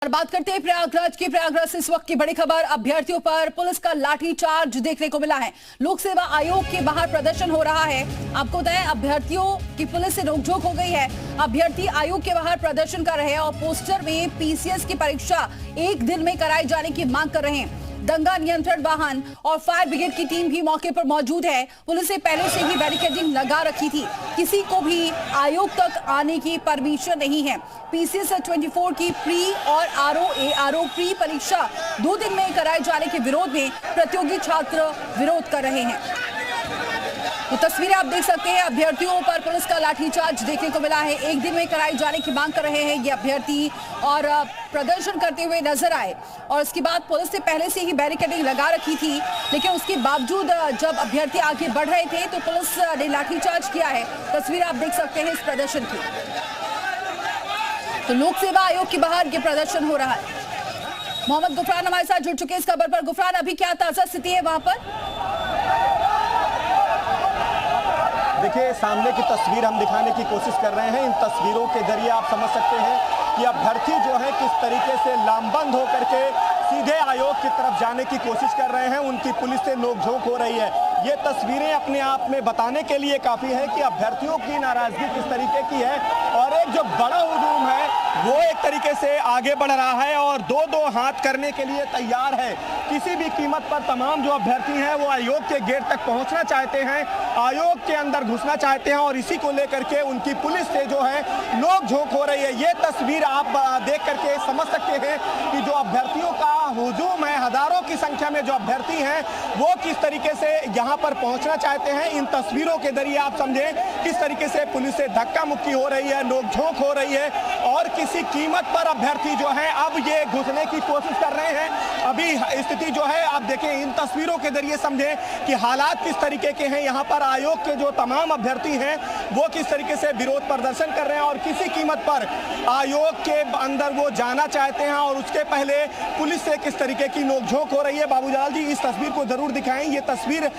और बात करते हैं प्रयागराज की। प्रयागराज से इस वक्त की बड़ी खबर, अभ्यर्थियों पर पुलिस का लाठीचार्ज देखने को मिला है। लोक सेवा आयोग के बाहर प्रदर्शन हो रहा है। आपको बताएं, अभ्यर्थियों की पुलिस से नोकझोंक हो गई है। अभ्यर्थी आयोग के बाहर प्रदर्शन कर रहे हैं और पोस्टर में पीसीएस की परीक्षा एक दिन में कराए जाने की मांग कर रहे हैं। दंगा नियंत्रण वाहन और फायर ब्रिगेड की टीम भी मौके पर मौजूद है। पुलिस ने पहले से ही बैरिकेडिंग लगा रखी थी। किसी को भी आयोग तक आने की परमिशन नहीं है। पीसीएस 24 की प्री और आरओ प्री परीक्षा 2 दिन में कराए जाने के विरोध में प्रतियोगी छात्र विरोध कर रहे हैं। तो तस्वीरें आप देख सकते हैं, अभ्यर्थियों पर पुलिस का लाठीचार्ज देखने को मिला है। एक दिन में कराए जाने की मांग कर रहे हैं ये अभ्यर्थी और प्रदर्शन करते हुए नजर आए। और उसके बाद पुलिस ने पहले से ही बैरिकेडिंग लगा रखी थी, लेकिन उसके बावजूद जब अभ्यर्थी आगे बढ़ रहे थे तो पुलिस ने लाठीचार्ज किया है। तस्वीर आप देख सकते हैं इस प्रदर्शन की। तो लोक सेवा आयोग के बाहर ये प्रदर्शन हो रहा है। मोहम्मद गुफरान हमारे साथ जुड़ चुके हैं इस खबर पर। गुफरान, अभी क्या ताजा स्थिति है वहां पर? देखिए, सामने की तस्वीर हम दिखाने की कोशिश कर रहे हैं। इन तस्वीरों के जरिए आप समझ सकते हैं कि अभ्यर्थी जो है किस तरीके से लामबंद होकर के सीधे आयोग की तरफ जाने की कोशिश कर रहे हैं। उनकी पुलिस से नोकझोंक हो रही है। ये तस्वीरें अपने आप में बताने के लिए काफ़ी है कि अभ्यर्थियों की नाराजगी किस तरीके की है। और एक जो बड़ा हुजूम है वो एक तरीके से आगे बढ़ रहा है और दो हाथ करने के लिए तैयार है। किसी भी कीमत पर तमाम जो अभ्यर्थी हैं वो आयोग के गेट तक पहुंचना चाहते हैं, आयोग के अंदर घुसना चाहते हैं और इसी को लेकर के उनकी पुलिस से जो है नोकझोंक हो रही है। ये तस्वीर आप देख करके समझ सकते हैं कि जो अभ्यर्थियों का हुजूम है, हजारों की संख्या में जो अभ्यर्थी हैं वो किस तरीके से यहाँ पर पहुंचना चाहते हैं। इन तस्वीरों के जरिए आप समझें किस तरीके से पुलिस से धक्का मुक्की हो रही है, नोकझोंक हो रही है और किसी कीमत पर अभ्यर्थी जो है अब ये घुसने की कोशिश कर रहे हैं। अभी स्थिति जो है आप देखें, इन तस्वीरों के जरिए समझें कि हालात किस तरीके के हैं। यहाँ पर आयोग के जो तमाम अभ्यर्थी हैं वो किस तरीके से विरोध प्रदर्शन कर रहे हैं और किसी कीमत पर आयोग के अंदर वो जाना चाहते हैं और उसके पहले पुलिस से किस तरीके की नोकझोंक हो रही है। बाबूजाल जी, इस तस्वीर को जरूर दिखाएं। ये तस्वीर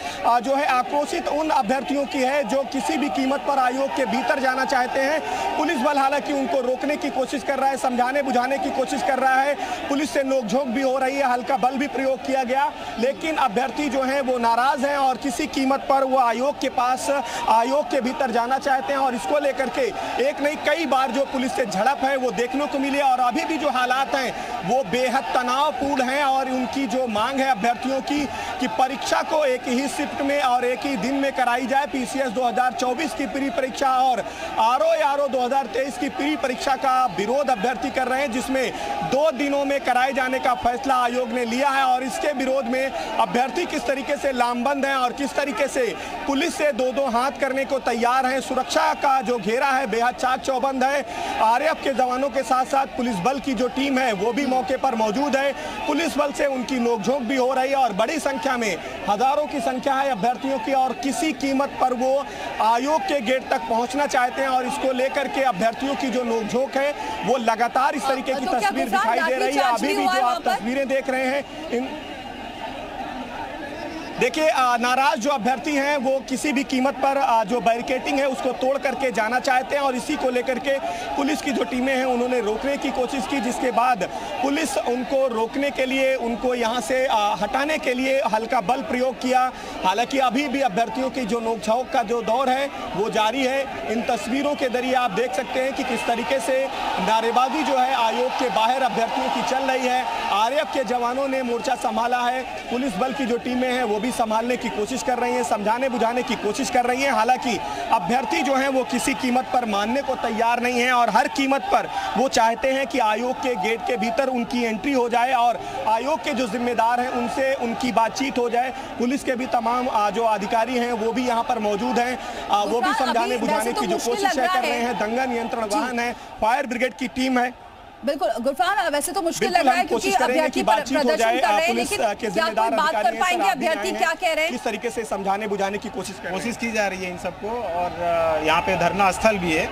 जो है आक्रोशित उन अभ्यर्थियों की है जो किसी भी कीमत पर आयोग के भीतर जाना चाहते हैं। पुलिस बल हालांकि उनको रोकने की कोशिश कर रहा है, समझाने बुझाने की कोशिश कर रहा है। पुलिस से नोकझोंक भी हो रही है, हल्का बल भी प्रयोग किया गया, लेकिन अभ्यर्थी जो हैं वो नाराज हैं और किसी कीमत पर वो आयोग के पास, आयोग के भीतर जाना चाहते हैं। और इसको लेकर के एक नहीं कई बार जो पुलिस से झड़प है वो देखने को मिली और अभी भी जो हालात हैं वो बेहद तनावपूर्ण हैं। और उनकी जो मांग है अभ्यर्थियों की कि परीक्षा को एक ही शिफ्ट में और एक ही दिन में कराई जाए। पीसीएस 2024 की प्री परीक्षा और आरओ 2023 की प्री परीक्षा का विरोध अभ्यर्थी कर रहे हैं, जिसमें 2 दिनों में कराए जाने का फैसला आयोग ने लिया है। और इसके विरोध में अभ्यर्थी किस तरीके से लामबंद हैं और किस तरीके से पुलिस से दो हाथ करने को तैयार हैं। सुरक्षा का जो घेरा है बेहद चाक चौबंद है। आरएएफ के जवानों के साथ साथ पुलिस बल की जो टीम है वो भी मौके पर मौजूद है। पुलिस बल से उनकी नोकझोंक भी हो रही है और बड़ी संख्या में, हजारों की संख्या है अभ्यर्थियों की और किसी कीमत पर वो आयोग के गेट तक पहुंचना चाहते हैं। और इसको लेकर के अभ्यर्थियों की जो नोकझोंक है वो लगातार इस तरीके की तस्वीर दिखाई दे रही है। अभी भी जो आप तस्वीरें देख रहे हैं, देखिए नाराज जो अभ्यर्थी हैं वो किसी भी कीमत पर जो बैरिकेडिंग है उसको तोड़ करके जाना चाहते हैं और इसी को लेकर के पुलिस की जो टीमें हैं उन्होंने रोकने की कोशिश की, जिसके बाद पुलिस उनको रोकने के लिए, उनको यहां से हटाने के लिए हल्का बल प्रयोग किया। हालांकि अभी भी अभ्यर्थियों की जो नोकझोंक का जो दौर है वो जारी है। इन तस्वीरों के जरिए आप देख सकते हैं कि किस तरीके से नारेबाजी जो है आयोग के बाहर अभ्यर्थियों की चल रही है। आरएएफ के जवानों ने मोर्चा संभाला है, पुलिस बल की जो टीमें हैं वो भी संभालने की कोशिश कर रही हैं, समझाने बुझाने की कोशिश कर रही हैं। हालांकि अभ्यर्थी जो हैं वो किसी कीमत पर मानने को तैयार नहीं है और हर कीमत पर वो चाहते हैं कि आयोग के गेट के भीतर उनकी एंट्री हो जाए और आयोग के जो जिम्मेदार हैं उनसे उनकी बातचीत हो जाए। पुलिस के भी तमाम जो अधिकारी हैं वो भी यहाँ पर मौजूद हैं, वो भी समझाने बुझाने की जो कोशिश कर रहे हैं। दंगा नियंत्रण वाहन है, फायर ब्रिगेड की टीम है। बिल्कुल गुरफान, वैसे तो मुश्किल लग रहा है क्योंकि अभ्यर्थी प्रदर्शन कर रहे हैं, लेकिन क्या कोई बात कर पाएंगे? अभ्यर्थी क्या कह रहे हैं? किस तरीके से समझाने बुझाने की कोशिश की जा रही है इन सबको। और यहाँ पे धरना स्थल भी है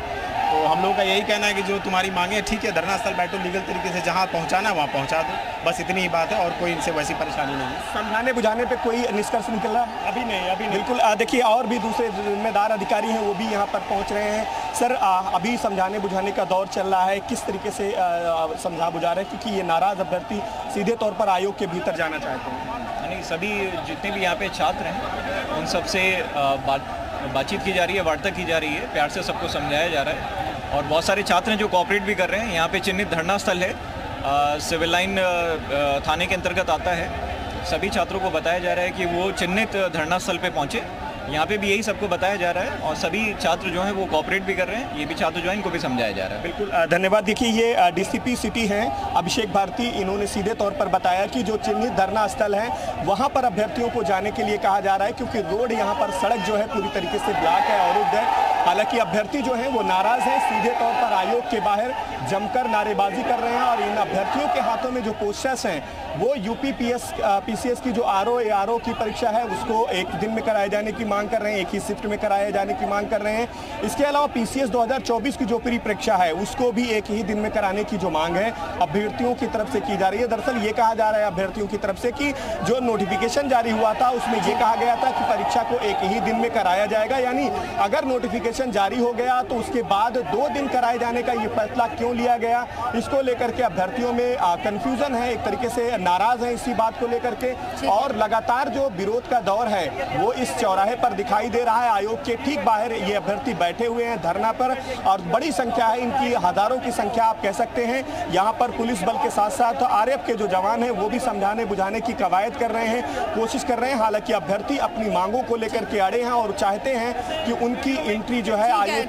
तो हम लोगों का यही कहना है कि जो तुम्हारी मांगे ठीक है, धरना स्थल बैठो, लीगल तरीके से जहाँ पहुँचाना है वहाँ पहुँचा दो, बस इतनी ही बात है और कोई इनसे वैसी परेशानी नहीं है। समझाने बुझाने पे कोई निष्कर्ष निकल रहा? अभी नहीं। बिल्कुल। देखिए और भी दूसरे जिम्मेदार अधिकारी हैं, वो भी यहाँ पर पहुँच रहे हैं। सर, अभी समझाने बुझाने का दौर चल रहा है, किस तरीके से समझा बुझा रहे हैं, क्योंकि ये नाराज अभ्यर्थी सीधे तौर पर आयोग के भीतर जाना चाहते हैं? यानी सभी जितने भी यहाँ पे छात्र हैं उन सबसे बातचीत की जा रही है, वार्ता की जा रही है, प्यार से सबको समझाया जा रहा है और बहुत सारे छात्र हैं जो कोऑपरेट भी कर रहे हैं। यहाँ पे चिन्हित धरना स्थल है, सिविल लाइन थाने के अंतर्गत आता है। सभी छात्रों को बताया जा रहा है कि वो चिन्हित धरना स्थल पे पहुँचे। यहाँ पे भी यही सबको बताया जा रहा है और सभी छात्र जो हैं वो कोऑपरेट भी कर रहे हैं। ये भी छात्र जो हैं इनको भी समझाया जा रहा है। बिल्कुल, धन्यवाद। देखिए ये डीसीपी सिटी हैं अभिषेक भारती, इन्होंने सीधे तौर पर बताया कि जो चिन्हित धरना स्थल है वहाँ पर अभ्यर्थियों को जाने के लिए कहा जा रहा है, क्योंकि रोड यहाँ पर सड़क जो है पूरी तरीके से ब्लॉक है, अवरुद्ध है। हालांकि अभ्यर्थी जो हैं वो नाराज हैं, सीधे तौर पर आयोग के बाहर जमकर नारेबाजी कर रहे हैं और इन अभ्यर्थियों के हाथों में जो पोस्टर्स हैं वो यूपी पीसीएस की जो आरओ की परीक्षा है उसको एक दिन में कराए जाने की मांग कर रहे हैं, एक ही शिफ्ट में कराए जाने की मांग कर रहे हैं। इसके अलावा पीसीएस 2024 की जो प्री परीक्षा है उसको भी एक ही दिन में कराने की जो मांग है अभ्यर्थियों की तरफ से की जा रही है। दरअसल ये कहा जा रहा है अभ्यर्थियों की तरफ से कि जो नोटिफिकेशन जारी हुआ था उसमें ये कहा गया था कि परीक्षा को एक ही दिन में कराया जाएगा, यानी अगर नोटिफिकेशन जारी हो गया तो उसके बाद 2 दिन कराए जाने का ये फैसला क्यों लिया गया, इसको लेकर के अभ्यर्थियों में कंफ्यूजन है, एक तरीके से नाराज है इसी बात को लेकर के। और लगातार जो विरोध का दौर है वो इस चौराहे पर दिखाई दे रहा है। आयोग के ठीक बाहर ये अभ्यर्थी बैठे हुए हैं धरना पर और बड़ी संख्या है, इनकी हजारों की संख्या आप कह सकते हैं। यहाँ पर पुलिस बल के साथ साथ आरएफ के जो जवान हैं वो भी समझाने बुझाने की कवायद कर रहे हैं, कोशिश कर रहे हैं। हालांकि अभ्यर्थी अपनी मांगों को लेकर के अड़े हैं और चाहते हैं कि उनकी एंट्री जो है आयोग